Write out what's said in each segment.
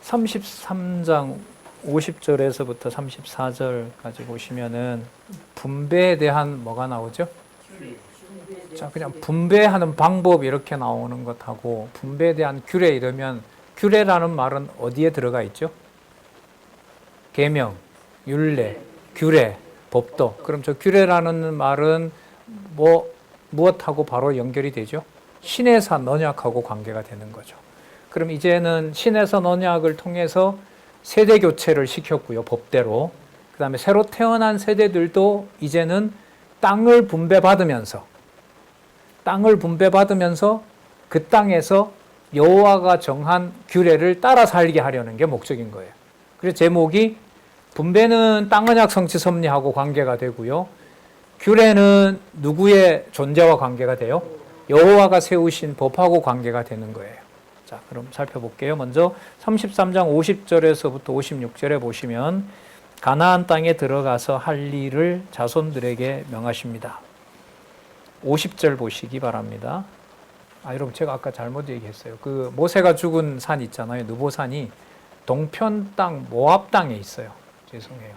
33장 50절에서부터 34절까지 보시면은 분배에 대한 뭐가 나오죠? 자, 그냥 분배하는 방법 이렇게 나오는 것하고 분배에 대한 규례 이러면 규례라는 말은 어디에 들어가 있죠? 계명, 율례, 규례, 법도. 그럼 저 규례라는 말은 무엇하고 바로 연결이 되죠? 신해산 언약하고 관계가 되는 거죠. 그럼 이제는 신해산 언약을 통해서 세대 교체를 시켰고요, 법대로. 그 다음에 새로 태어난 세대들도 이제는 땅을 분배받으면서 그 땅에서 여호와가 정한 규례를 따라 살게 하려는 게 목적인 거예요. 그래서 제목이 분배는 땅 언약 성취 섭리하고 관계가 되고요. 규례는 누구의 존재와 관계가 돼요? 여호와가 세우신 법하고 관계가 되는 거예요. 자, 그럼 살펴볼게요. 먼저 33장 50절에서부터 56절에 보시면 가나안 땅에 들어가서 할 일을 자손들에게 명하십니다. 50절 보시기 바랍니다. 여러분 제가 아까 잘못 얘기했어요. 그 모세가 죽은 산 있잖아요. 느보산이 동편 땅 모압 땅에 있어요. 죄송해요.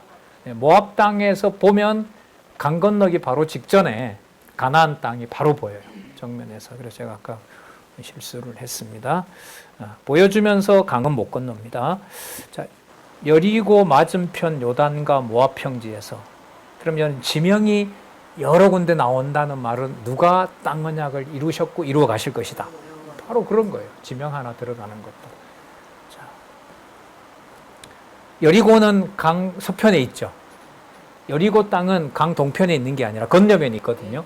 모압 땅에서 보면 강 건너기 바로 직전에 가나안 땅이 바로 보여요. 정면에서. 그래서 제가 아까 실수를 했습니다. 보여주면서 강은 못 건넙니다. 자, 여리고 맞은편 요단과 모압 평지에서. 그러면 지명이 여러 군데 나온다는 말은 누가 땅 언약을 이루셨고 이루어 가실 것이다. 바로 그런 거예요. 지명 하나 들어가는 것도. 자, 여리고는 강 서편에 있죠. 여리고 땅은 강 동편에 있는 게 아니라 건너편에 있거든요.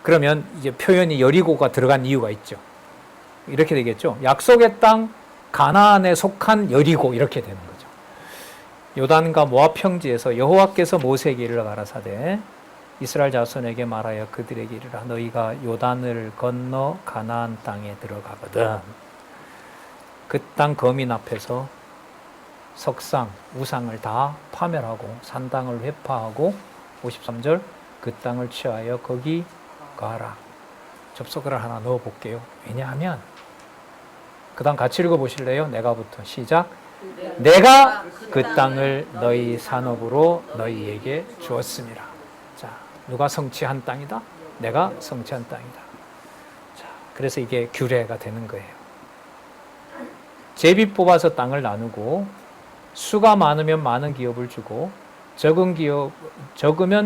그러면 이제 표현이 여리고가 들어간 이유가 있죠. 이렇게 되겠죠. 약속의 땅 가나안에 속한 여리고 이렇게 되는 거죠. 요단과 모압 평지에서 여호와께서 모세에게 이르러 가라사대 이스라엘 자손에게 말하여 그들에게 이르라 너희가 요단을 건너 가나안 땅에 들어가거든 그 땅 거민 앞에서 석상, 우상을 다 파멸하고 산당을 회파하고 53절 그 땅을 취하여 거기 가라. 접속어를 하나 넣어 볼게요. 왜냐하면 그 다음 같이 읽어보실래요? 내가부터 시작. 내가 그 땅을 너희 산업으로 너희에게 주었습니다. 자, 누가 성취한 땅이다? 내가 성취한 땅이다. 자, 그래서 이게 규례가 되는 거예요. 제비 뽑아서 땅을 나누고 수가 많으면 많은 기업을 주고 적으면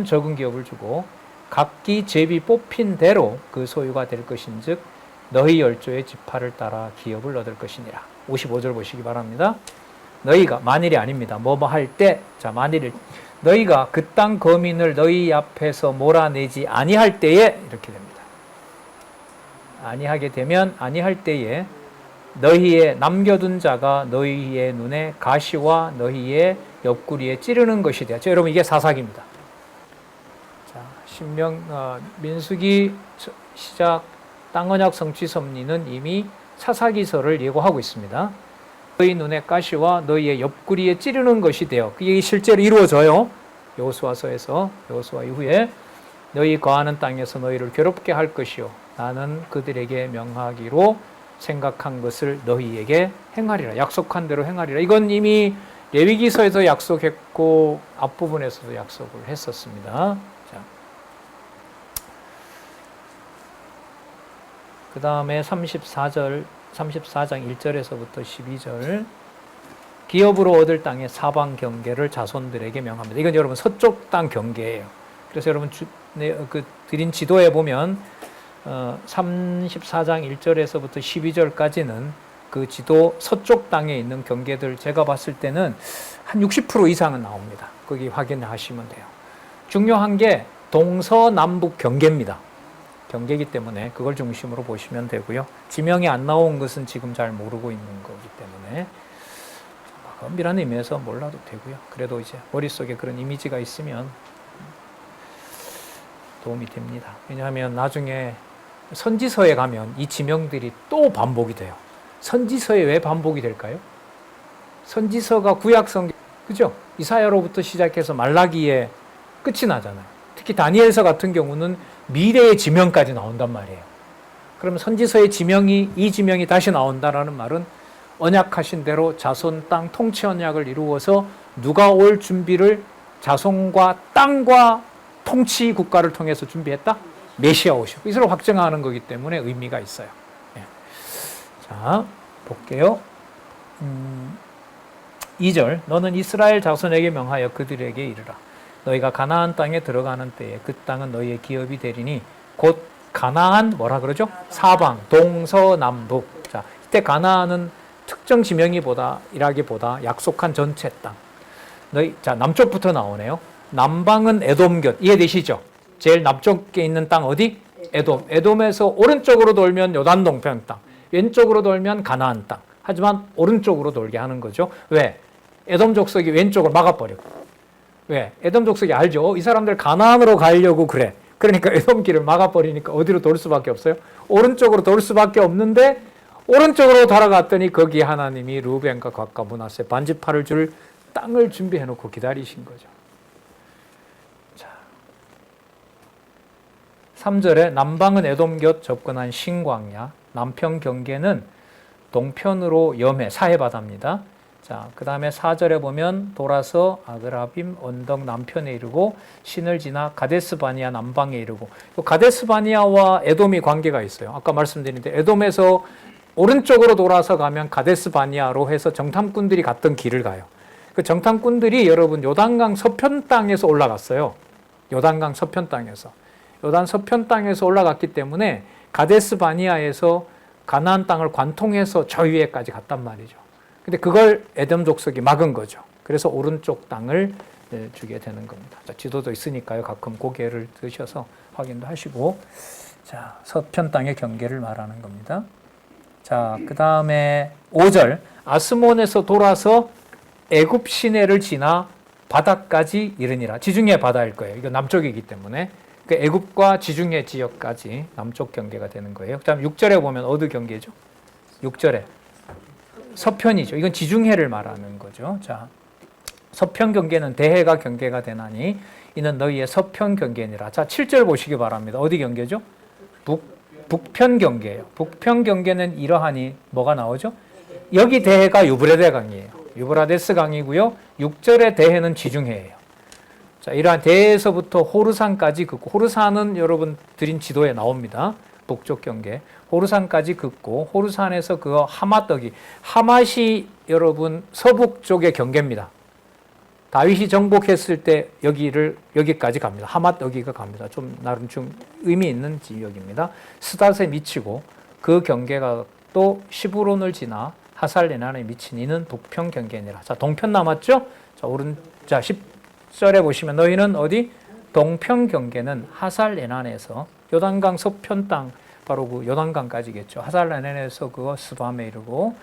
적은 기업을 주고 각기 제비 뽑힌 대로 그 소유가 될 것인즉 너희 열조의 지파를 따라 기업을 얻을 것이니라. 55절 보시기 바랍니다. 너희가 만일이 아닙니다. 뭐뭐 할 때, 자 만일 너희가 그 땅 거민을 너희 앞에서 몰아내지 아니할 때에 이렇게 됩니다. 아니하게 되면 아니할 때에 너희의 남겨둔 자가 너희의 눈에 가시와 너희의 옆구리에 찌르는 것이 되었죠. 여러분 이게 사사기입니다. 자, 민수기 시작 땅언약 성취 섭리는 이미 사사기서를 예고하고 있습니다. 너희 눈에 가시와 너희의 옆구리에 찌르는 것이 되어 그게 실제로 이루어져요. 여호수아서에서 여호수아 이후에 너희 거하는 땅에서 너희를 괴롭게 할 것이요 나는 그들에게 명하기로 생각한 것을 너희에게 행하리라. 약속한 대로 행하리라. 이건 이미 레위기서에서 약속했고 앞부분에서도 약속을 했었습니다. 그 다음에 34장 1절에서부터 12절 기업으로 얻을 땅의 사방 경계를 자손들에게 명합니다. 이건 여러분 서쪽 땅 경계예요. 그래서 여러분 드린 지도에 보면 34장 1절에서부터 12절까지는 그 지도 서쪽 땅에 있는 경계들 제가 봤을 때는 한 60% 이상은 나옵니다. 거기 확인하시면 돼요. 중요한 게 동서남북 경계입니다. 경계이기 때문에 그걸 중심으로 보시면 되고요. 지명이 안 나온 것은 지금 잘 모르고 있는 거기 때문에 엄밀한 의미에서 몰라도 되고요. 그래도 이제 머릿속에 그런 이미지가 있으면 도움이 됩니다. 왜냐하면 나중에 선지서에 가면 이 지명들이 또 반복이 돼요. 선지서에 왜 반복이 될까요? 선지서가 구약성경, 그죠? 이사야로부터 시작해서 말라기에 끝이 나잖아요. 특히 다니엘서 같은 경우는 미래의 지명까지 나온단 말이에요. 그러면 선지서의 지명이, 이 지명이 다시 나온다라는 말은 언약하신 대로 자손 땅 통치 언약을 이루어서 누가 올 준비를 자손과 땅과 통치 국가를 통해서 준비했다? 메시아 오시고 이것을 확정하는 거기 때문에 의미가 있어요. 예. 자, 볼게요. 2절 너는 이스라엘 자손에게 명하여 그들에게 이르라. 너희가 가나안 땅에 들어가는 때에 그 땅은 너희의 기업이 되리니 곧 가나안 뭐라 그러죠? 사방, 동서남북. 자, 이때 가나안은 특정 지명이라기보다 약속한 전체 땅. 자, 남쪽부터 나오네요. 남방은 에돔곁. 이해되시죠? 제일 남쪽에 있는 땅 어디? 에돔. 에돔에서 오른쪽으로 돌면 요단 동편 땅. 왼쪽으로 돌면 가나안 땅. 하지만 오른쪽으로 돌게 하는 거죠. 왜? 에돔 족속이 왼쪽을 막아버리고. 왜? 에돔 족속이 알죠? 이 사람들 가나안으로 가려고 그래. 그러니까 에돔 길을 막아버리니까 어디로 돌 수밖에 없어요? 오른쪽으로 돌 수밖에 없는데 오른쪽으로 돌아갔더니 거기 하나님이 루벤과 갓과 므낫세 반지파를 줄 땅을 준비해 놓고 기다리신 거죠. 자, 3절에 남방은 에돔 곁 접근한 신광야, 남편 경계는 동편으로 염해, 사해바다입니다. 자, 그 다음에 4절에 보면 돌아서 아그라빔 언덕 남편에 이르고 신을 지나 가데스 바니아 남방에 이르고, 가데스 바니아와 에돔이 관계가 있어요. 아까 말씀드렸는데 에돔에서 오른쪽으로 돌아서 가면 가데스 바니아로 해서 정탐꾼들이 갔던 길을 가요. 그 정탐꾼들이 여러분 요단강 서편 땅에서 올라갔어요. 요단강 서편 땅에서. 요단 서편 땅에서 올라갔기 때문에 가데스 바니아에서 가나안 땅을 관통해서 저 위에까지 갔단 말이죠. 근데 그걸 에돔 족속이 막은 거죠. 그래서 오른쪽 땅을 주게 되는 겁니다. 자, 지도도 있으니까요. 가끔 고개를 드셔서 확인도 하시고. 자, 서편 땅의 경계를 말하는 겁니다. 자, 그 다음에 5절. 아스몬에서 돌아서 애굽 시내를 지나 바다까지 이르니라. 지중해 바다일 거예요. 이거 남쪽이기 때문에. 그 애굽과 지중해 지역까지 남쪽 경계가 되는 거예요. 그 다음 6절에 보면 어느 경계죠? 6절에. 서편이죠. 이건 지중해를 말하는 거죠. 자, 서편 경계는 대해가 경계가 되나니 이는 너희의 서편 경계니라. 자, 7절 보시기 바랍니다. 어디 경계죠? 북편 경계예요. 북편 경계는 이러하니 뭐가 나오죠? 여기 대해가 유브라데 강이에요. 유브라데스 강이고요. 6절의 대해는 지중해예요. 자, 이러한 대해에서부터 호르산까지 긋고, 호르산은 여러분 드린 지도에 나옵니다. 북쪽 경계. 호르산까지 긋고, 호르산에서 그거 하맛더기. 하맛이 여러분 서북 쪽의 경계입니다. 다윗이 정복했을 때 여기까지 갑니다. 하맛더기가 갑니다. 좀 나름 좀 의미 있는 지역입니다. 스닷에 미치고 그 경계가 또 시브론을 지나 하살레난에 미친 이는 북편 경계니라. 자, 동편 남았죠? 자, 10절에 보시면 너희는 어디? 동편 경계는 하살레난에서 요단강 서편 땅, 바로 그 요단강까지겠죠. 하살레난에서 그거 스밤에 이르고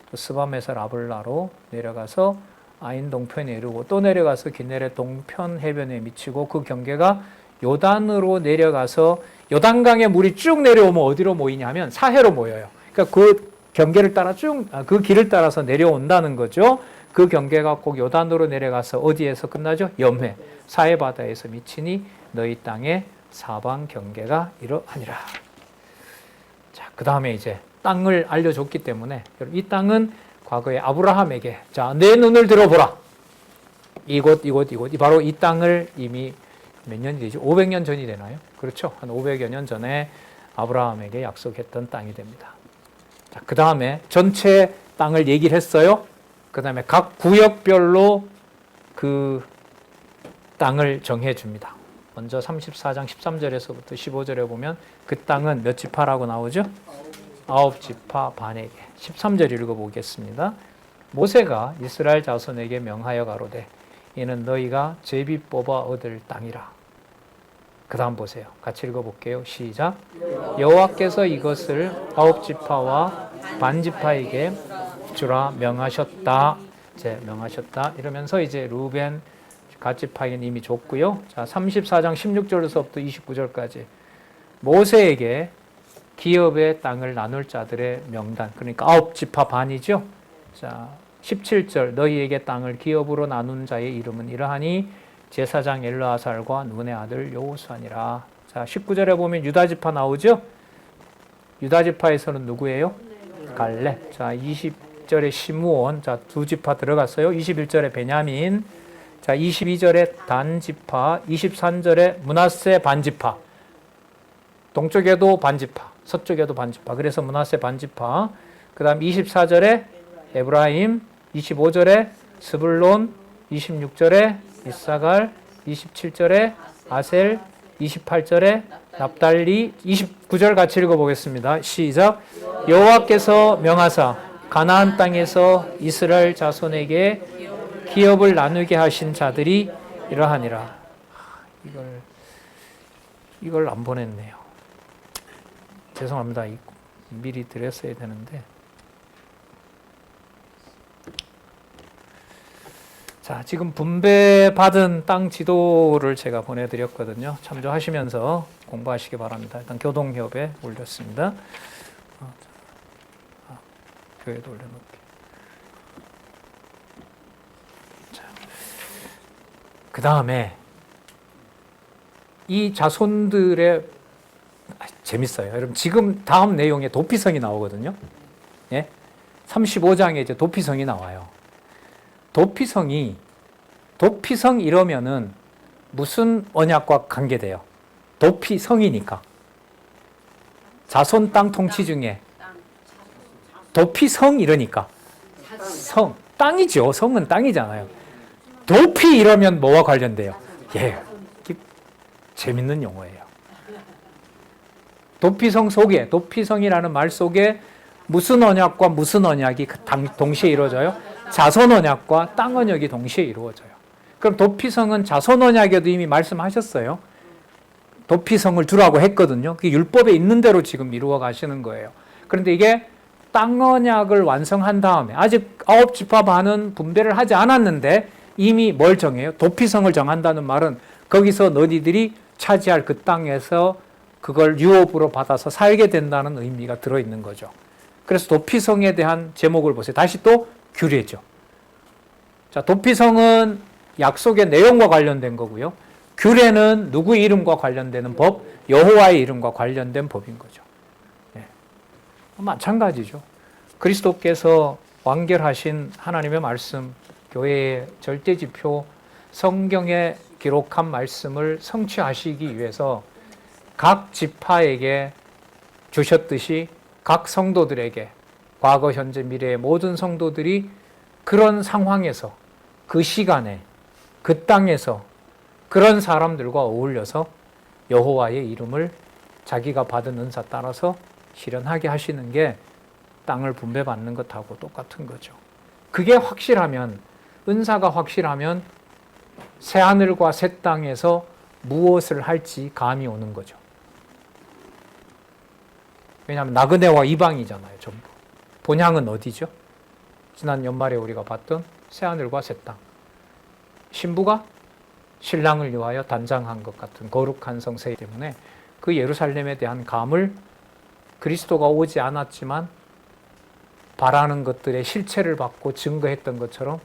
또 스밤에서 라블라로 내려가서 아인 동편에 이르고 또 내려가서 기네렛 동편 해변에 미치고 그 경계가 요단으로 내려가서 요단강의 물이 쭉 내려오면 어디로 모이냐 하면 사해로 모여요. 그러니까 그 경계를 따라 그 길을 따라서 내려온다는 거죠. 그 경계가 꼭 요단으로 내려가서 어디에서 끝나죠? 염해, 사해바다에서 미치니 너희 땅의 사방 경계가 이러하니라. 자, 그 다음에 이제 땅을 알려줬기 때문에 이 땅은 과거에 아브라함에게 자, 내 눈을 들어보라. 이곳 바로 이 땅을 이미 몇 년이 되죠? 500년 전이 되나요? 그렇죠. 한 500여 년 전에 아브라함에게 약속했던 땅이 됩니다. 자, 그 다음에 전체 땅을 얘기를 했어요. 그 다음에 각 구역별로 그 땅을 정해줍니다. 먼저 34장 13절에서부터 15절에 보면 그 땅은 몇 지파라고 나오죠? 9지파 반에게. 13절 읽어보겠습니다. 모세가 이스라엘 자손에게 명하여 가로되 이는 너희가 제비 뽑아 얻을 땅이라. 그 다음 보세요. 같이 읽어볼게요. 시작. 여호와께서 이것을 9지파와 반지파에게 주라 명하셨다. 명하셨다. 이러면서 이제 루벤 갓지파에게는 이미 줬고요. 자, 34장 16절에서부터 29절까지 모세에게 기업의 땅을 나눌 자들의 명단, 그러니까 9지파 반이죠. 자, 17절 너희에게 땅을 기업으로 나눈 자의 이름은 이러하니 제사장 엘르아살과 눈의 아들 여호수아니라. 자, 19절에 보면 유다지파 나오죠. 유다지파에서는 누구예요? 갈렙. 자, 20절에 시므온, 자, 두 지파 들어갔어요. 21절에 베냐민, 자, 22절에 단 지파, 23절에 므낫세 반지파. 동쪽에도 반지파, 서쪽에도 반지파. 그래서 므낫세 반지파. 그다음 24절에 에브라임, 25절에 스불론, 26절에 이사갈, 27절에 아셀, 28절에 납달리, 29절 같이 읽어보겠습니다. 시작. 여호와께서 명하사 가나안 땅에서 이스라엘 자손에게 기업을 나누게 하신 자들이 이러하니라. 이걸 안 보냈네요. 죄송합니다. 미리 드렸어야 되는데. 자, 지금 분배받은 땅 지도를 제가 보내드렸거든요. 참조하시면서 공부하시기 바랍니다. 일단 교동협에 올렸습니다. 교회도 올려놓을게요. 그 다음에 이 자손들의 재밌어요. 여러분 지금 다음 내용에 도피성이 나오거든요. 예? 35장에 이제 도피성이 나와요. 도피성 이러면은 무슨 언약과 관계돼요? 도피성이니까. 자손 땅 통치 중에 도피성 이러니까 성, 땅이죠. 성은 땅이잖아요. 도피 이러면 뭐와 관련돼요? 예, 재밌는 용어예요. 도피성 속에, 도피성이라는 말 속에 무슨 언약과 무슨 언약이 동시에 이루어져요? 자손 언약과 땅 언약이 동시에 이루어져요. 그럼 도피성은 자손 언약에도 이미 말씀하셨어요. 도피성을 두라고 했거든요. 그게 율법에 있는 대로 지금 이루어 가시는 거예요. 그런데 이게 땅 언약을 완성한 다음에 아직 9지파 반은 분배를 하지 않았는데 이미 뭘 정해요? 도피성을 정한다는 말은 거기서 너희들이 차지할 그 땅에서 그걸 유업으로 받아서 살게 된다는 의미가 들어있는 거죠. 그래서 도피성에 대한 제목을 보세요. 다시 또 규례죠. 자, 도피성은 약속의 내용과 관련된 거고요. 규례는 누구의 이름과 관련되는 법, 여호와의 이름과 관련된 법인 거죠. 네. 마찬가지죠. 그리스도께서 완결하신 하나님의 말씀, 교회의 절대지표, 성경에 기록한 말씀을 성취하시기 위해서 각 지파에게 주셨듯이 각 성도들에게 과거, 현재, 미래의 모든 성도들이 그런 상황에서 그 시간에 그 땅에서 그런 사람들과 어울려서 여호와의 이름을 자기가 받은 은사 따라서 실현하게 하시는 게 땅을 분배받는 것하고 똑같은 거죠. 그게 확실하면, 은사가 확실하면 새하늘과 새 땅에서 무엇을 할지 감이 오는 거죠. 왜냐하면 나그네와 이방이잖아요, 전부. 본향은 어디죠? 지난 연말에 우리가 봤던 새하늘과 새 땅. 신부가 신랑을 위하여 단장한 것 같은 거룩한 성세이기 때문에 그 예루살렘에 대한 감을 그리스도가 오지 않았지만 바라는 것들의 실체를 받고 증거했던 것처럼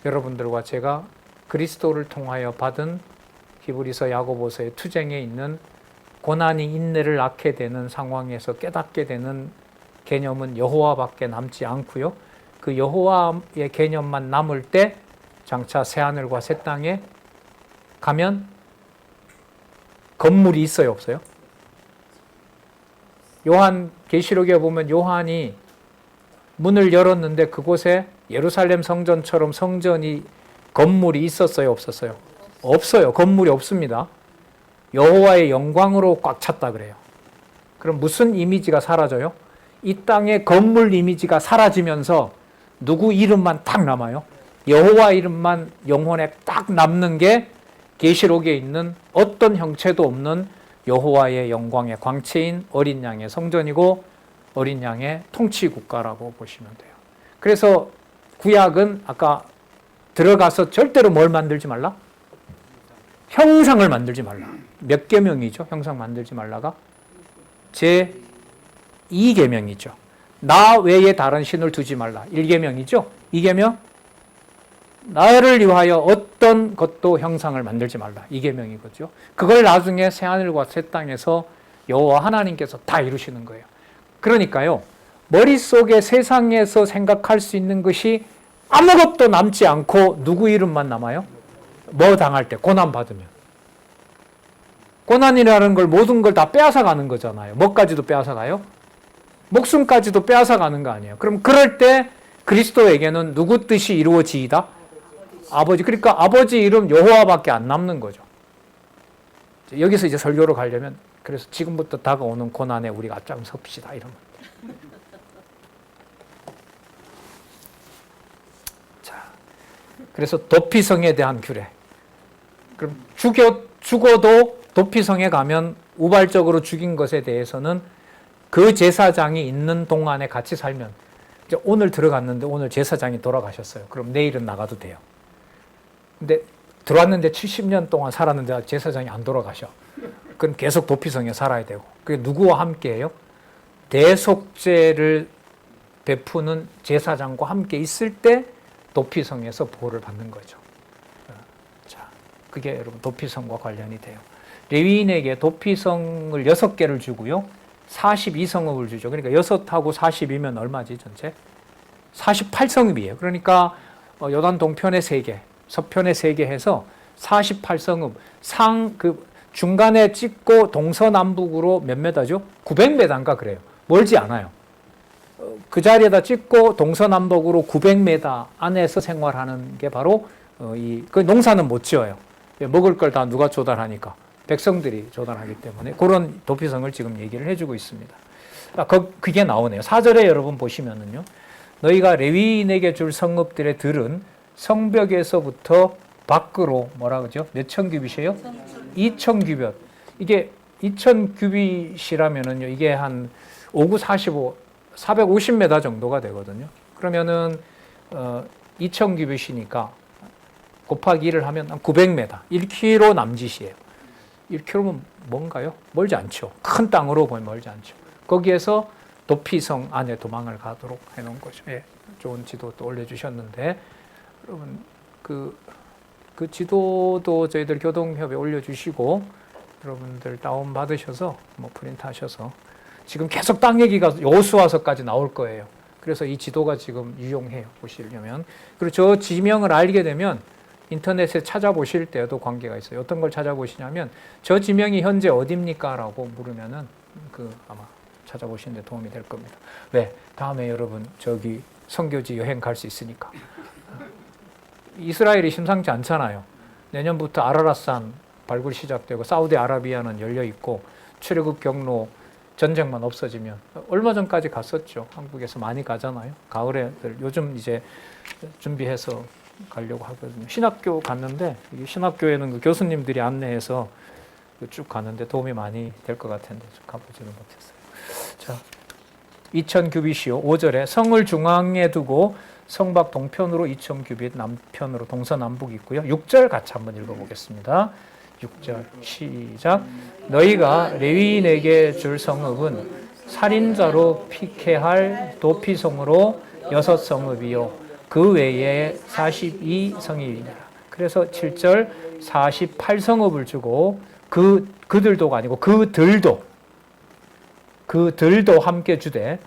여러분들과 제가 그리스도를 통하여 받은 히브리서 야고보서의 투쟁에 있는 고난이 인내를 낳게 되는 상황에서 깨닫게 되는 개념은 여호와밖에 남지 않고요. 그 여호와의 개념만 남을 때 장차 새하늘과 새 땅에 가면 건물이 있어요, 없어요? 요한 계시록에 보면 요한이 문을 열었는데 그곳에 예루살렘 성전처럼 성전이 건물이 있었어요, 없었어요? 없어요. 건물이 없습니다. 여호와의 영광으로 꽉 찼다 그래요. 그럼 무슨 이미지가 사라져요? 이 땅의 건물 이미지가 사라지면서 누구 이름만 딱 남아요? 여호와 이름만 영혼에 딱 남는 게 계시록에 있는 어떤 형체도 없는 여호와의 영광의 광채인 어린 양의 성전이고 어린 양의 통치 국가라고 보시면 돼요. 그래서 구약은 아까 들어가서 절대로 뭘 만들지 말라? 형상을 만들지 말라. 몇 계명이죠? 형상 만들지 말라가? 제 2계명이죠. 나 외에 다른 신을 두지 말라. 1계명이죠? 2계명? 나를 위하여 어떤 것도 형상을 만들지 말라. 2계명이거죠. 그걸 나중에 새하늘과 새 땅에서 여호와 하나님께서 다 이루시는 거예요. 그러니까요. 머릿속에 세상에서 생각할 수 있는 것이 아무것도 남지 않고 누구 이름만 남아요? 뭐 당할 때, 고난 받으면. 고난이라는 걸 모든 걸 다 빼앗아 가는 거잖아요. 뭐까지도 빼앗아 가요? 목숨까지도 빼앗아 가는 거 아니에요. 그럼 그럴 때 그리스도에게는 누구 뜻이 이루어지이다? 아버지. 그러니까 아버지 이름 여호와밖에 안 남는 거죠. 여기서 이제 설교로 가려면 그래서 지금부터 다가오는 고난에 우리가 앞장 섭시다 이러면. 자, 그래서 도피성에 대한 규례. 그럼 죽어도 도피성에 가면 우발적으로 죽인 것에 대해서는 그 제사장이 있는 동안에 같이 살면, 이제 오늘 들어갔는데 오늘 제사장이 돌아가셨어요. 그럼 내일은 나가도 돼요. 근데 들어왔는데 70년 동안 살았는데 제사장이 안 돌아가셔. 그럼 계속 도피성에 살아야 되고. 그게 누구와 함께해요? 대속죄를 베푸는 제사장과 함께 있을 때 도피성에서 보호를 받는 거죠. 자, 그게 여러분 도피성과 관련이 돼요. 레위인에게 도피성을 6개를 주고요. 42성읍을 주죠. 그러니까 6하고 40이면 얼마지 전체? 48성읍이에요. 그러니까 요단 동편에 3개, 서편에 3개 해서 48성읍. 중간에 찍고 동서남북으로 몇 메다죠? 900m인가 그래요. 멀지 않아요. 그 자리에다 찍고 동서남북으로 900m 안에서 생활하는 게 바로 그 농사는 못 지어요. 먹을 걸 다 누가 조달하니까. 백성들이 조달하기 때문에 그런 도피성을 지금 얘기를 해주고 있습니다. 그게 나오네요. 4절에 여러분 보시면은요. 너희가 레위인에게 줄 성읍들의 들은 성벽에서부터 밖으로 뭐라 그러죠? 몇천 규빗이에요? 2천 규빗. 이게 2천 규빗이라면은요. 이게 한 5, 9, 45, 450m 정도가 되거든요. 그러면은 2천 규빗이니까 곱하기 1을 하면 한 900m, 1km 남짓이에요. 1km면 뭔가요? 멀지 않죠. 큰 땅으로 보면 멀지 않죠. 거기에서 도피성 안에 도망을 가도록 해놓은 거죠. 예, 좋은 지도 또 올려주셨는데, 여러분 그 지도도 저희들 교동협에 올려주시고 여러분들 다운 받으셔서 프린트하셔서 지금 계속 땅 얘기가 여호수아서까지 나올 거예요. 그래서 이 지도가 지금 유용해요. 보시려면. 그리고 저 지명을 알게 되면 인터넷에 찾아보실 때도 관계가 있어요. 어떤 걸 찾아보시냐면 저 지명이 현재 어디입니까? 라고 물으면은 아마 찾아보시는데 도움이 될 겁니다. 왜? 다음에 여러분 저기 선교지 여행 갈 수 있으니까. 이스라엘이 심상치 않잖아요. 내년부터 아라랏산 발굴 시작되고 사우디아라비아는 열려 있고 출애굽 경로 전쟁만 없어지면 얼마 전까지 갔었죠. 한국에서 많이 가잖아요. 가을에 요즘 이제 준비해서 가려고 하거든요. 신학교 갔는데 신학교에는 그 교수님들이 안내해서 쭉 가는데 도움이 많이 될 것 같은데 좀 가보지는 못했어요. 자, 2천 규빗이요. 5절에 성을 중앙에 두고 성밖 동편으로 2천 규빗, 남편으로 동서남북이 있고요. 6절 같이 한번 읽어보겠습니다. 6절 시작. 너희가 레위인에게 줄 성읍은 살인자로 피케할 도피성으로 6성읍이요. 그 외에 42성읍이니라. 그래서 7절 48성읍을 주고 그들도가 아니고 그들도 함께 주되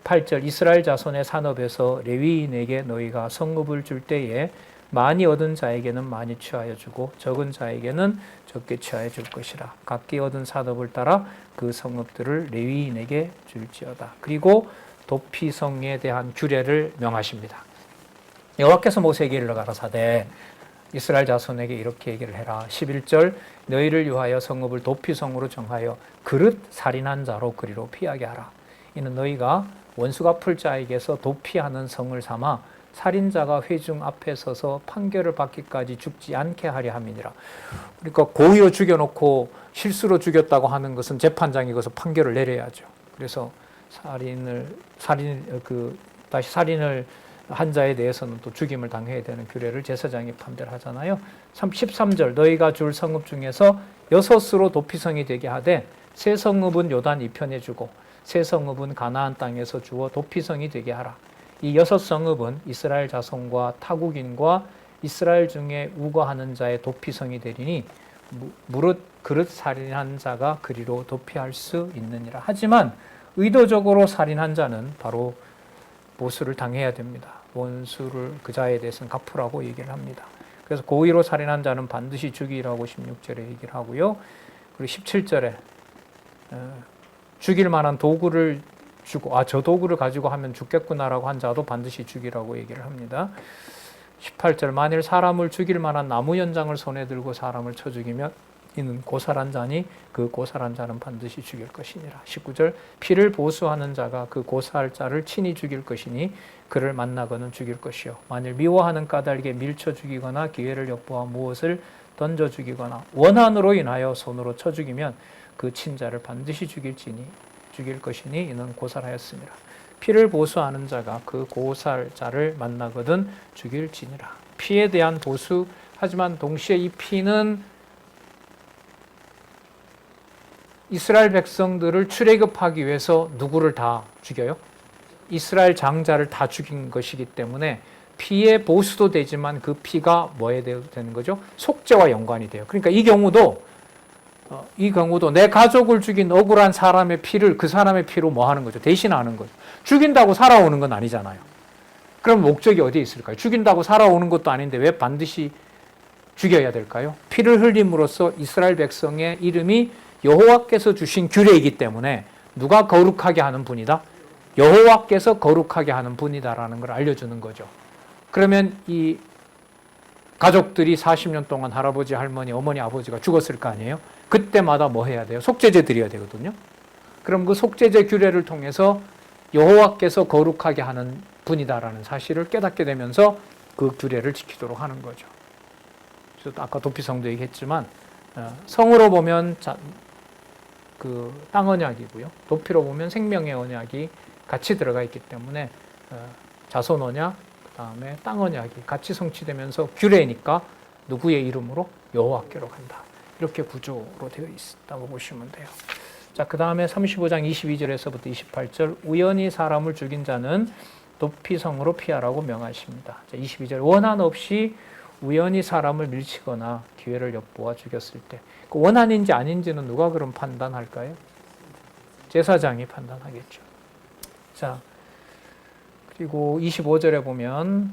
8절 이스라엘 자손의 산업에서 레위인에게 너희가 성읍을 줄 때에 많이 얻은 자에게는 많이 취하여 주고 적은 자에게는 적게 취하여 줄 것이라. 각기 얻은 산업을 따라 그 성읍들을 레위인에게 줄지어다. 그리고 도피성에 대한 규례를 명하십니다. 여호와께서 모세에게 이르러 가라사대 이스라엘 자손에게 이렇게 얘기를 해라. 11절 너희를 위하여 성읍을 도피성으로 정하여 그릇 살인한 자로 그리로 피하게 하라. 이는 너희가 원수 갚을 자에게서 도피하는 성을 삼아 살인자가 회중 앞에 서서 판결을 받기까지 죽지 않게 하려 함이니라. 그러니까 고의로 죽여놓고 실수로 죽였다고 하는 것은 재판장이 거기서 판결을 내려야죠. 그래서 다시 살인을 한 자에 대해서는 또 죽임을 당해야 되는 규례를 제사장이 판결을 하잖아요. 13절 너희가 줄 성읍 중에서 6으로 도피성이 되게 하되 세 성읍은 요단 이편에 주고 세 성읍은 가나안 땅에서 주어 도피성이 되게 하라. 이 6성읍은 이스라엘 자손과 타국인과 이스라엘 중에 우거하는 자의 도피성이 되리니 무릇 그릇 살인한 자가 그리로 도피할 수 있느니라. 하지만 의도적으로 살인한 자는 바로 보수를 당해야 됩니다. 원수를 그 자에 대해서는 갚으라고 얘기를 합니다. 그래서 고의로 살인한 자는 반드시 죽이라고 16절에 얘기를 하고요. 그리고 17절에 죽일 만한 도구를 주고 저 도구를 가지고 하면 죽겠구나라고 한 자도 반드시 죽이라고 얘기를 합니다. 18절 만일 사람을 죽일 만한 나무 연장을 손에 들고 사람을 쳐 죽이면 이는 고살한 자니 그 고살한 자는 반드시 죽일 것이니라. 19절 피를 보수하는 자가 그 고살 자를 친히 죽일 것이니 그를 만나거든 죽일 것이요 만일 미워하는 까닭에 밀쳐 죽이거나 기회를 엿보아 무엇을 던져 죽이거나 원한으로 인하여 손으로 쳐 죽이면 그 친자를 반드시 죽일 것이니 이는 고살하였습니다. 피를 보수하는 자가 그 고살자를 만나거든 죽일지니라. 피에 대한 보수, 하지만 동시에 이 피는 이스라엘 백성들을 출애굽하기 위해서 누구를 다 죽여요? 이스라엘 장자를 다 죽인 것이기 때문에 피의 보수도 되지만 그 피가 뭐에 되는 거죠? 속죄와 연관이 돼요. 그러니까 이 경우도 내 가족을 죽인 억울한 사람의 피를 그 사람의 피로 뭐 하는 거죠? 대신하는 거죠. 죽인다고 살아오는 건 아니잖아요. 그럼 목적이 어디에 있을까요? 죽인다고 살아오는 것도 아닌데 왜 반드시 죽여야 될까요? 피를 흘림으로써 이스라엘 백성의 이름이 여호와께서 주신 규례이기 때문에 누가 거룩하게 하는 분이다? 여호와께서 거룩하게 하는 분이다라는 걸 알려주는 거죠. 그러면 이 가족들이 40년 동안 할아버지, 할머니, 어머니, 아버지가 죽었을 거 아니에요? 그때마다 뭐 해야 돼요? 속죄제 드려야 되거든요. 그럼 그 속죄제 규례를 통해서 여호와께서 거룩하게 하는 분이다라는 사실을 깨닫게 되면서 그 규례를 지키도록 하는 거죠. 그래서 아까 도피성도 얘기했지만 성으로 보면 그 땅 언약이고요. 도피로 보면 생명의 언약이 같이 들어가 있기 때문에 자손 언약, 그 다음에 땅 언약이 같이 성취되면서 규례니까 누구의 이름으로? 여호와께로 간다. 이렇게 구조로 되어 있다고 보시면 돼요. 자, 그 다음에 35장 22절에서부터 28절 우연히 사람을 죽인 자는 도피성으로 피하라고 명하십니다. 자, 22절 원한 없이 우연히 사람을 밀치거나 기회를 엿보아 죽였을 때 그 원한인지 아닌지는 누가 그럼 판단할까요? 제사장이 판단하겠죠. 자, 그리고 25절에 보면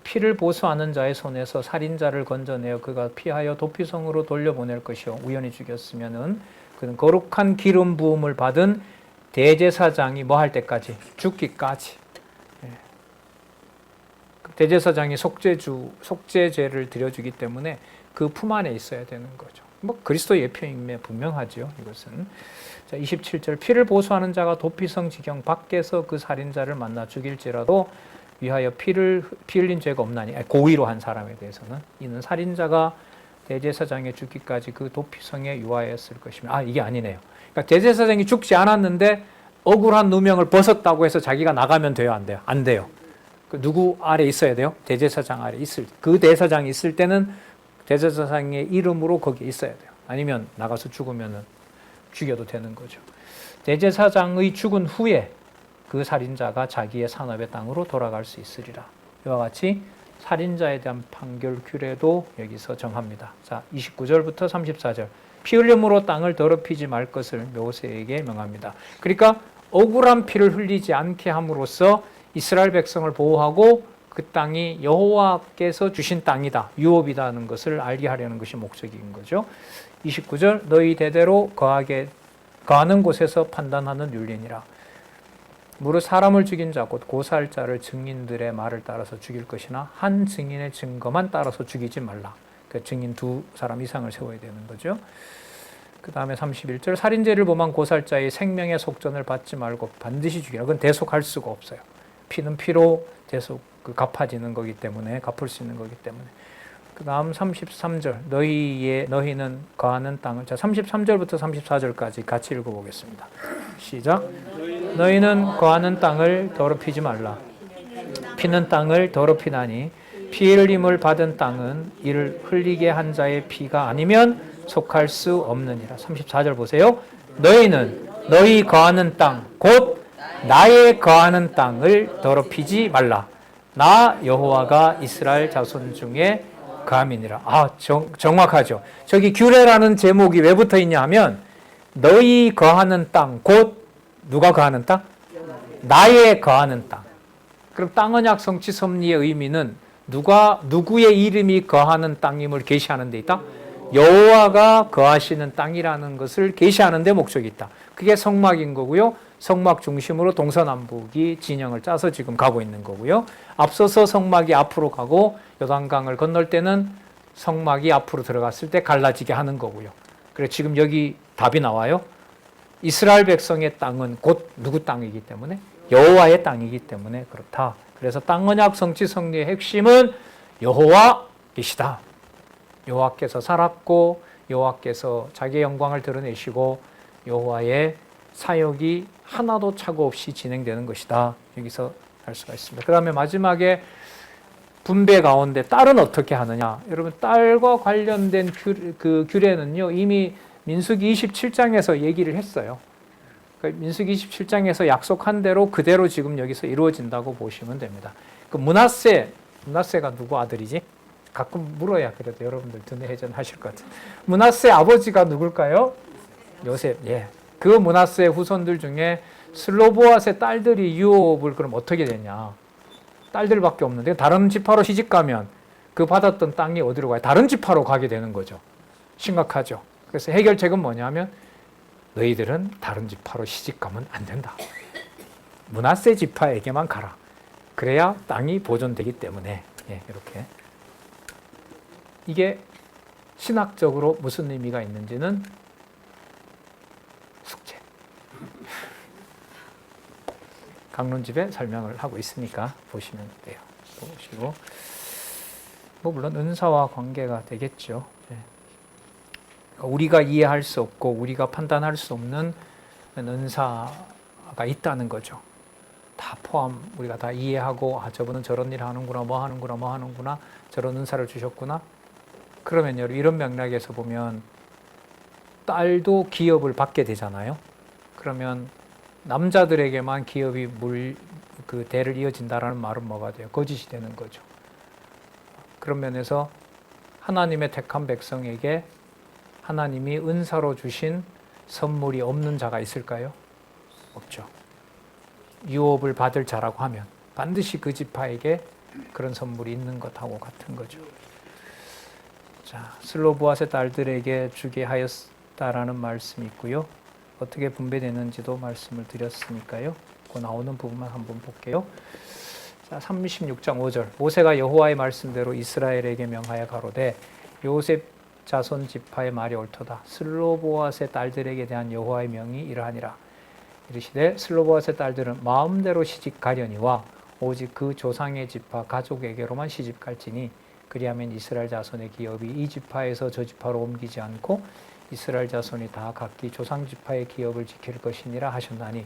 피를 보수하는 자의 손에서 살인자를 건져내어 그가 피하여 도피성으로 돌려보낼 것이요 우연히 죽였으면은 그는 거룩한 기름 부음을 받은 대제사장이 뭐 할 때까지? 죽기까지. 대제사장이 속죄제를 드려주기 때문에 그 품 안에 있어야 되는 거죠. 뭐 그리스도 예표임에 분명하죠. 이것은. 자, 27절 피를 보수하는 자가 도피성 지경 밖에서 그 살인자를 만나 죽일지라도 위하여 피 흘린 죄가 없나니 고의로 한 사람에 대해서는 이는 살인자가 대제사장의 죽기까지 그 도피성에 유하였을 것이며 이게 아니네요. 그러니까 대제사장이 죽지 않았는데 억울한 누명을 벗었다고 해서 자기가 나가면 돼요? 안 돼요? 안 돼요. 누구 아래 있어야 돼요? 대제사장 아래 그 대사장이 있을 때는 대제사장의 이름으로 거기에 있어야 돼요. 아니면 나가서 죽으면 죽여도 되는 거죠. 대제사장의 죽은 후에 그 살인자가 자기의 산업의 땅으로 돌아갈 수 있으리라. 이와 같이 살인자에 대한 판결 규례도 여기서 정합니다. 자, 29절부터 34절. 피 흘림으로 땅을 더럽히지 말 것을 모세에게 명합니다. 그러니까 억울한 피를 흘리지 않게 함으로써 이스라엘 백성을 보호하고 그 땅이 여호와께서 주신 땅이다, 유업이다는 것을 알게 하려는 것이 목적인 거죠. 29절 너희 대대로 거하는 곳에서 판단하는 율례니라. 무릇 사람을 죽인 자 곧 고살자를 증인들의 말을 따라서 죽일 것이나 한 증인의 증거만 따라서 죽이지 말라. 그 증인 2사람 이상을 세워야 되는 거죠. 그 다음에 31절 살인죄를 범한 고살자의 생명의 속전을 받지 말고 반드시 죽이라. 그건 대속할 수가 없어요. 피는 피로 갚아지는 거기 때문에, 갚을 수 있는 거기 때문에. 그 다음 33절 너희는 거하는 땅을, 자 33절부터 34절까지 같이 읽어보겠습니다. 시작. 너희는 거하는 땅을 더럽히지 말라. 피는 땅을 더럽히나니 피 흘림을 받은 땅은 이를 흘리게 한 자의 피가 아니면 속할 수 없느니라. 34절 보세요. 너희는 너희 거하는 땅 곧 나의 거하는 땅을 더럽히지 말라. 나 여호와가 이스라엘 자손 중에 거함이니라. 정확하죠. 저기 규례라는 제목이 왜 붙어 있냐 하면 너희 거하는 땅 곧 누가 거하는 땅? 나의 거하는 땅. 그럼 땅언약 성취 섭리의 의미는 누구의 이름이 거하는 땅임을 계시하는 데 있다? 여호와가 거하시는 땅이라는 것을 계시하는 데 목적이 있다. 그게 성막인 거고요. 성막 중심으로 동서남북이 진영을 짜서 지금 가고 있는 거고요. 앞서서 성막이 앞으로 가고 요단강을 건널 때는 성막이 앞으로 들어갔을 때 갈라지게 하는 거고요. 그래서 지금 여기 답이 나와요. 이스라엘 백성의 땅은 곧 누구 땅이기 때문에? 여호와의 땅이기 때문에 그렇다. 그래서 땅 언약 성취 섭리의 핵심은 여호와이시다. 여호와께서 살았고 여호와께서 자기의 영광을 드러내시고 여호와의 사역이 하나도 착오 없이 진행되는 것이다. 여기서 알 수가 있습니다. 그 다음에 마지막에 분배 가운데 딸은 어떻게 하느냐. 여러분 딸과 관련된 그 규례는요. 이미 민수기 27장에서 얘기를 했어요. 민수기 27장에서 약속한 대로 그대로 지금 여기서 이루어진다고 보시면 됩니다. 그 므낫세가 누구 아들이지? 가끔 물어야 그래도 여러분들 두뇌회전 하실 것 같아요. 므낫세 아버지가 누굴까요? 요셉. 예. 그 므낫세 후손들 중에 슬로보앗의 딸들이 유업을 그럼 어떻게 되냐? 딸들밖에 없는데 다른 지파로 시집 가면 그 받았던 땅이 어디로 가요? 다른 지파로 가게 되는 거죠. 심각하죠. 그래서 해결책은 뭐냐면 너희들은 다른 지파로 시집 가면 안 된다. 므낫세 지파에게만 가라. 그래야 땅이 보존되기 때문에 이렇게 이게 신학적으로 무슨 의미가 있는지는 숙제. 강론집에 설명을 하고 있으니까 보시면 돼요. 보시고 물론 은사와 관계가 되겠죠. 우리가 이해할 수 없고 우리가 판단할 수 없는 은사가 있다는 거죠. 다 포함 우리가 다 이해하고 저분은 저런 일 하는구나 뭐 하는구나 저런 은사를 주셨구나. 그러면 여러분 이런 맥락에서 보면 딸도 기업을 받게 되잖아요. 그러면 남자들에게만 기업이 그 대를 이어진다라는 말은 뭐가 돼요? 거짓이 되는 거죠. 그런 면에서 하나님의 택한 백성에게 하나님이 은사로 주신 선물이 없는 자가 있을까요? 없죠. 유업을 받을 자라고 하면 반드시 그 지파에게 그런 선물이 있는 것하고 같은 거죠. 자, 슬로보앗의 딸들에게 주게 하였다라는 말씀이 있고요. 어떻게 분배되는지도 말씀을 드렸으니까요. 그 나오는 부분만 한번 볼게요. 자, 36장 5절. 모세가 여호와의 말씀대로 이스라엘에게 명하여 가로되 요셉 자손 지파의 말이 옳도다. 슬로보앗의 딸들에게 대한 여호와의 명이 이러하니라. 이르시되 슬로보앗의 딸들은 마음대로 시집 가려니와 오직 그 조상의 지파 가족에게로만 시집 갈지니 그리하면 이스라엘 자손의 기업이 이 지파에서 저 지파로 옮기지 않고 이스라엘 자손이 다 각기 조상 지파의 기업을 지킬 것이니라 하셨나니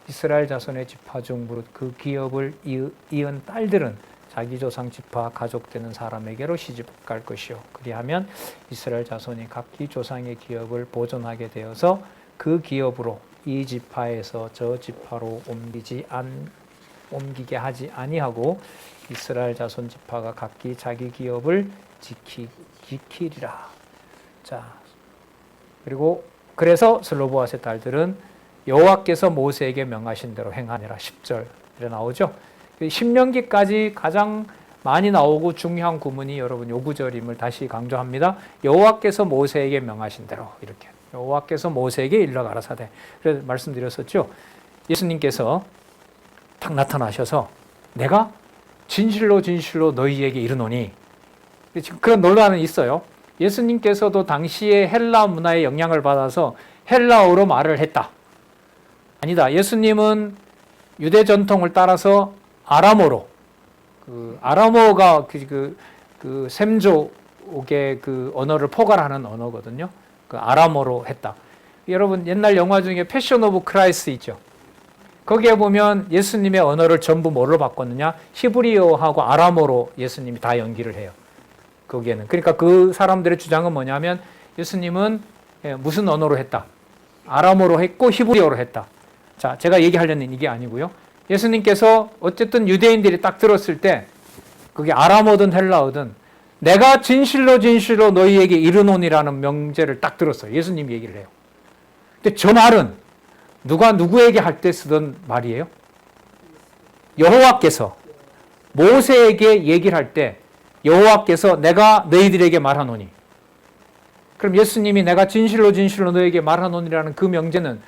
이스라엘 자손의 지파 중 무릇 그 기업을 이은 딸들은 자기 조상 지파 가족 되는 사람에게로 시집 갈 것이요 그리하면 이스라엘 자손이 각기 조상의 기업을 보존하게 되어서 그 기업으로 이 지파에서 저 지파로 옮기게 하지 아니하고 이스라엘 자손 지파가 각기 자기 기업을 지키리라. 자, 그리고 그래서 슬로보앗의 딸들은 여호와께서 모세에게 명하신 대로 행하니라. 10절에 나오죠. 신명기까지 가장 많이 나오고 중요한 구문이 여러분 요 구절임을 다시 강조합니다. 여호와께서 모세에게 명하신 대로 이렇게 여호와께서 모세에게 일러 가라사대. 그래서 말씀드렸었죠. 예수님께서 딱 나타나셔서 내가 진실로 너희에게 이르노니 지금 그런 논란은 있어요. 예수님께서도 당시에 헬라 문화의 영향을 받아서 헬라어로 말을 했다. 아니다. 예수님은 유대 전통을 따라서 아람어로 아람어가 그 셈족의 그 언어를 포괄하는 언어거든요. 그 아람어로 했다. 여러분 옛날 영화 중에 패션 오브 크라이스트 있죠. 거기에 보면 예수님의 언어를 전부 뭐로 바꿨느냐? 히브리어하고 아람어로 예수님이 다 연기를 해요. 거기에는. 그러니까 그 사람들의 주장은 뭐냐면 예수님은 무슨 언어로 했다? 아람어로 했고 히브리어로 했다. 자, 제가 얘기하려는 이게 아니고요. 예수님께서 어쨌든 유대인들이 딱 들었을 때 그게 아람어든 헬라어든 내가 진실로 너희에게 이르노니라는 명제를 딱 들었어요. 예수님이 얘기를 해요. 근데 저 말은 누가 누구에게 할 때 쓰던 말이에요? 여호와께서 모세에게 얘기를 할 때 여호와께서 내가 너희들에게 말하노니. 그럼 예수님이 내가 진실로 진실로 너에게 말하노니라는 그 명제는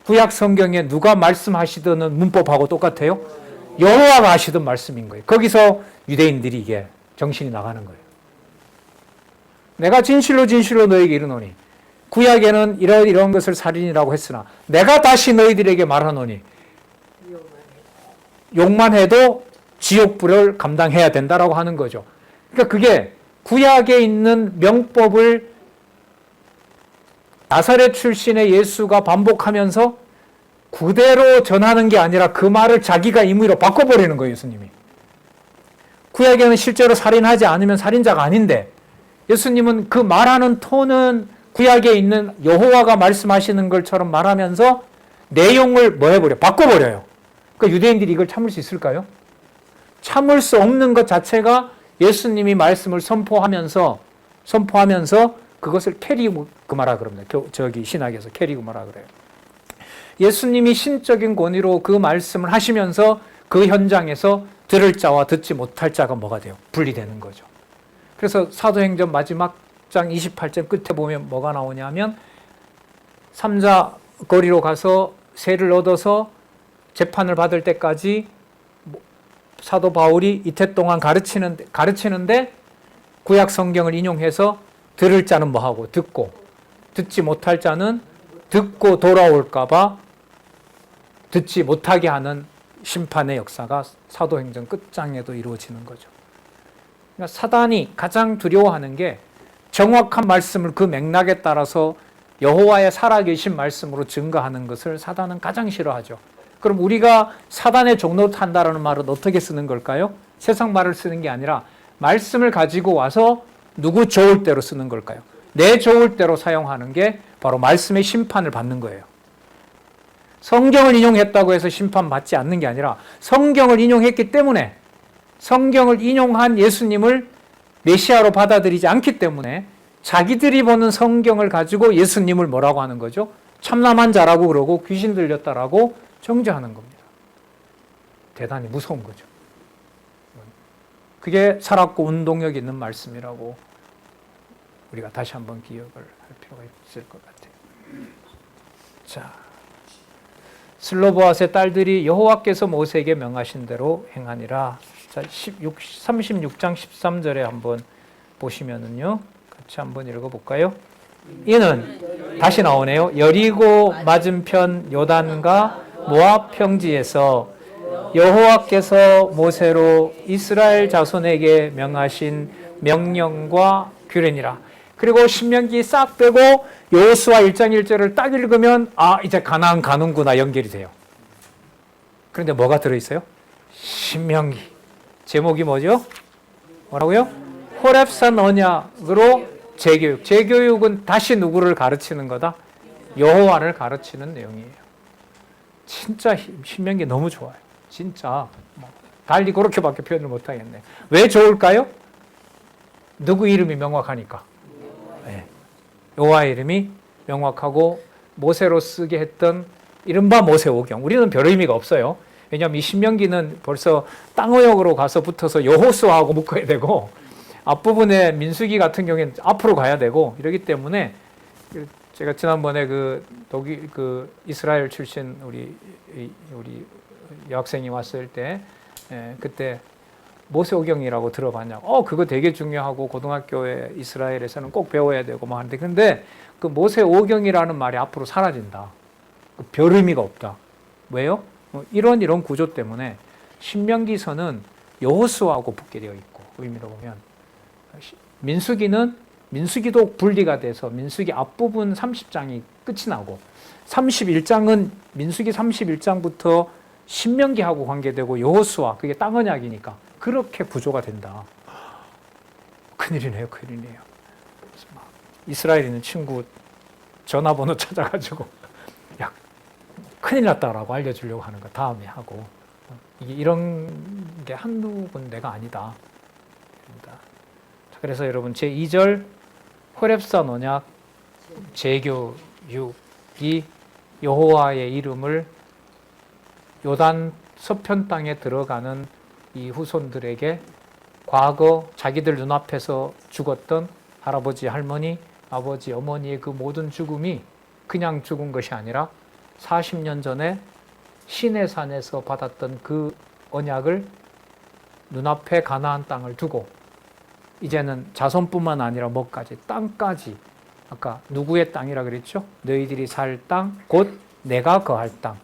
구약 성경에 누가 말씀하시던 문법하고 똑같아요? 여호와가 하시던 말씀인 거예요. 거기서 유대인들이 이게 정신이 나가는 거예요. 내가 진실로 진실로 너에게 이르노니 구약에는 이런 것을 살인이라고 했으나 내가 다시 너희들에게 말하노니 욕만 해도 지옥불을 감당해야 된다라고 하는 거죠. 그러니까 그게 구약에 있는 명법을 나사렛 출신의 예수가 반복하면서 그대로 전하는 게 아니라 그 말을 자기가 임의로 바꿔버리는 거예요, 예수님이. 구약에는 실제로 살인하지 않으면 살인자가 아닌데 예수님은 그 말하는 톤은 구약에 있는 여호와가 말씀하시는 것처럼 말하면서 내용을 뭐 해버려요? 바꿔버려요. 그러니까 유대인들이 이걸 참을 수 있을까요? 참을 수 없는 것 자체가 예수님이 말씀을 선포하면서 그것을 캐리그마라 그럽니다. 저기 신학에서 캐리그마라 그래요. 예수님이 신적인 권위로 그 말씀을 하시면서 그 현장에서 들을 자와 듣지 못할 자가 뭐가 돼요? 분리되는 거죠. 그래서 사도행전 마지막 장 28절 끝에 보면 뭐가 나오냐면 삼자 거리로 가서 세를 얻어서 재판을 받을 때까지 사도 바울이 이태 동안 가르치는데 구약 성경을 인용해서 들을 자는 뭐하고 듣고 듣지 못할 자는 듣고 돌아올까 봐 듣지 못하게 하는 심판의 역사가 사도행전 끝장에도 이루어지는 거죠. 그러니까 사단이 가장 두려워하는 게 정확한 말씀을 그 맥락에 따라서 여호와의 살아계신 말씀으로 증거하는 것을 사단은 가장 싫어하죠. 그럼 우리가 사단의 종로 탄다라는 말은 어떻게 쓰는 걸까요? 세상 말을 쓰는 게 아니라 말씀을 가지고 와서 누구 좋을 대로 쓰는 걸까요? 내 좋을 대로 사용하는 게 바로 말씀의 심판을 받는 거예요. 성경을 인용했다고 해서 심판받지 않는 게 아니라 성경을 인용했기 때문에 성경을 인용한 예수님을 메시아로 받아들이지 않기 때문에 자기들이 보는 성경을 가지고 예수님을 뭐라고 하는 거죠? 참남한 자라고 그러고 귀신 들렸다라고 정죄하는 겁니다. 대단히 무서운 거죠. 그게 살았고 운동력 있는 말씀이라고 우리가 다시 한번 기억을 할 필요가 있을 것 같아요. 자, 슬로보앗의 딸들이 여호와께서 모세에게 명하신 대로 행하니라. 자, 36장 13절에 한번 보시면은요. 같이 한번 읽어볼까요? 이는 다시 나오네요. 여리고 맞은편 요단과 모압 평지에서 여호와께서 모세로 이스라엘 자손에게 명하신 명령과 규례니라. 그리고 신명기 싹 빼고 여호수아 1장 1절을 딱 읽으면 이제 가나안 가는구나 연결이 돼요. 그런데 뭐가 들어있어요? 신명기. 제목이 뭐죠? 뭐라고요? 호렙산 언약으로 재교육. 재교육은 다시 누구를 가르치는 거다? 여호와를 가르치는 내용이에요. 진짜 신명기 너무 좋아요. 진짜 달리 그렇게밖에 표현을 못하겠네. 왜 좋을까요? 누구 이름이 명확하니까. 네. 여호와의 이름이 명확하고 모세로 쓰게 했던 이른바 모세오경. 우리는 별 의미가 없어요. 왜냐하면 이 신명기는 벌써 땅의역으로 가서 붙어서 여호수아하고 묶어야 되고 앞부분에 민수기 같은 경우에는 앞으로 가야 되고 이러기 때문에 제가 지난번에 독일 이스라엘 출신 우리 여학생이 왔을 때 그때 모세오경이라고 들어봤냐고. 그거 되게 중요하고 고등학교에 이스라엘에서는 꼭 배워야 되고 뭐 하는데 근데 그 모세오경이라는 말이 앞으로 사라진다. 별 의미가 없다. 왜요? 이런 구조 때문에 신명기서는 여호수아하고 붙게 되어 있고 의미로 보면 민수기도 분리가 돼서 민수기 앞부분 30장이 끝이 나고 31장은 민수기 31장부터 신명기하고 관계되고 여호수아 그게 땅 언약이니까 그렇게 구조가 된다. 큰일이네요. 큰일이네요. 그래서 막 이스라엘에 있는 친구 전화번호 찾아가지고 야 큰일 났다라고 알려주려고 하는 거 다음에 하고 이게 이런 게 한두 군데가 아니다. 그래서 여러분 제2절 호렙산 언약 재교육이 여호와의 이름을 요단 서편 땅에 들어가는 이 후손들에게 과거 자기들 눈앞에서 죽었던 할아버지, 할머니, 아버지, 어머니의 그 모든 죽음이 그냥 죽은 것이 아니라 40년 전에 시내산에서 받았던 그 언약을 눈앞에 가나안 땅을 두고 이제는 자손뿐만 아니라 뭐까지, 땅까지, 아까 누구의 땅이라 그랬죠? 너희들이 살 땅, 곧 내가 거할 땅.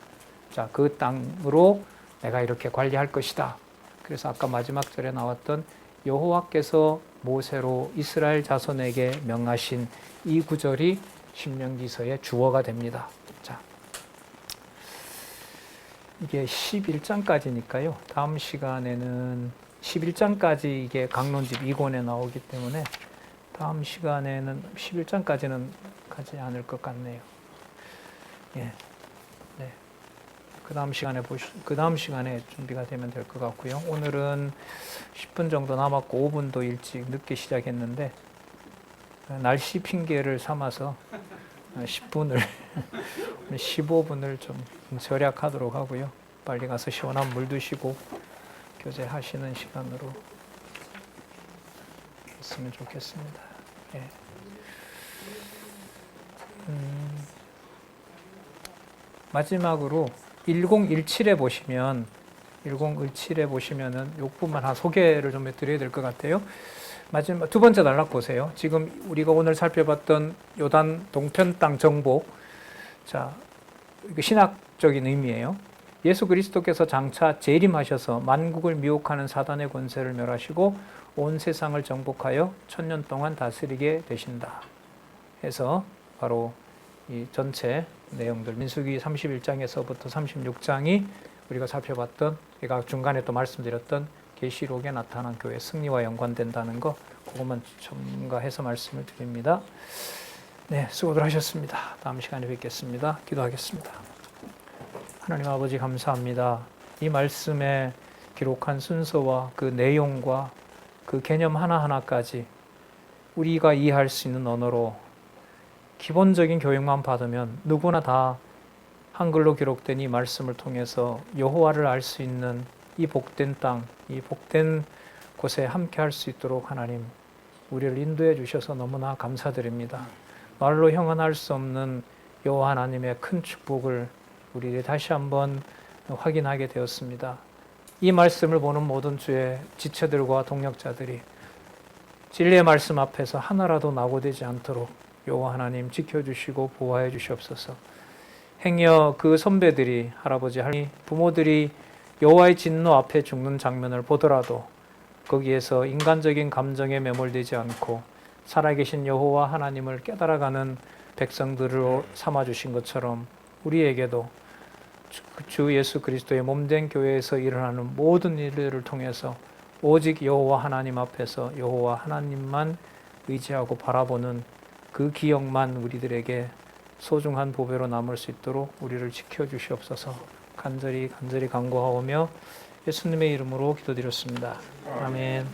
자, 그 땅으로 내가 이렇게 관리할 것이다. 그래서 아까 마지막 절에 나왔던 여호와께서 모세로 이스라엘 자손에게 명하신 이 구절이 신명기서의 주어가 됩니다. 자, 이게 11장까지니까요. 다음 시간에는 11장까지 이게 강론집 2권에 나오기 때문에 다음 시간에는 11장까지는 가지 않을 것 같네요. 예. 네. 그 다음 시간에 준비가 되면 될 것 같고요. 오늘은 10분 정도 남았고 5분도 일찍 늦게 시작했는데 날씨 핑계를 삼아서 10분을 15분을 좀 절약하도록 하고요. 빨리 가서 시원한 물 드시고 교제하시는 시간으로 했으면 좋겠습니다. 예. 마지막으로 1017에 보시면 1017에 보시면은 요 부분만 한 소개를 좀 해드려야 될 것 같아요. 마지막 두 번째 단락 보세요. 지금 우리가 오늘 살펴봤던 요단 동편 땅 정복. 자, 이거 신학적인 의미예요. 예수 그리스도께서 장차 재림하셔서 만국을 미혹하는 사단의 권세를 멸하시고 온 세상을 정복하여 1000년 동안 다스리게 되신다. 해서 바로 이 전체 내용들 민수기 31장에서부터 36장이 우리가 살펴봤던, 제가 중간에 또 말씀드렸던 계시록에 나타난 교회 승리와 연관된다는 거, 그것만 첨가해서 말씀을 드립니다. 네, 수고들 하셨습니다. 다음 시간에 뵙겠습니다. 기도하겠습니다. 하나님 아버지 감사합니다. 이 말씀에 기록한 순서와 그 내용과 그 개념 하나하나까지 우리가 이해할 수 있는 언어로 기본적인 교육만 받으면 누구나 다 한글로 기록된 이 말씀을 통해서 여호와를 알 수 있는 이 복된 땅, 이 복된 곳에 함께 할 수 있도록 하나님 우리를 인도해 주셔서 너무나 감사드립니다. 말로 형언할 수 없는 여호와 하나님의 큰 축복을 우리 다시 한번 확인하게 되었습니다. 이 말씀을 보는 모든 주의 지체들과 동역자들이 진리의 말씀 앞에서 하나라도 낙오되지 않도록 여호와 하나님 지켜주시고 보호해 주시옵소서. 행여 그 선배들이, 할아버지, 할머니, 부모들이 여호와의 진노 앞에 죽는 장면을 보더라도 거기에서 인간적인 감정에 매몰되지 않고 살아계신 여호와 하나님을 깨달아가는 백성들을 삼아주신 것처럼 우리에게도 주 예수 그리스도의 몸된 교회에서 일어나는 모든 일들을 통해서 오직 여호와 하나님 앞에서 여호와 하나님만 의지하고 바라보는 그 기억만 우리들에게 소중한 보배로 남을 수 있도록 우리를 지켜주시옵소서. 간절히 간구하오며 예수님의 이름으로 기도드렸습니다. 아멘.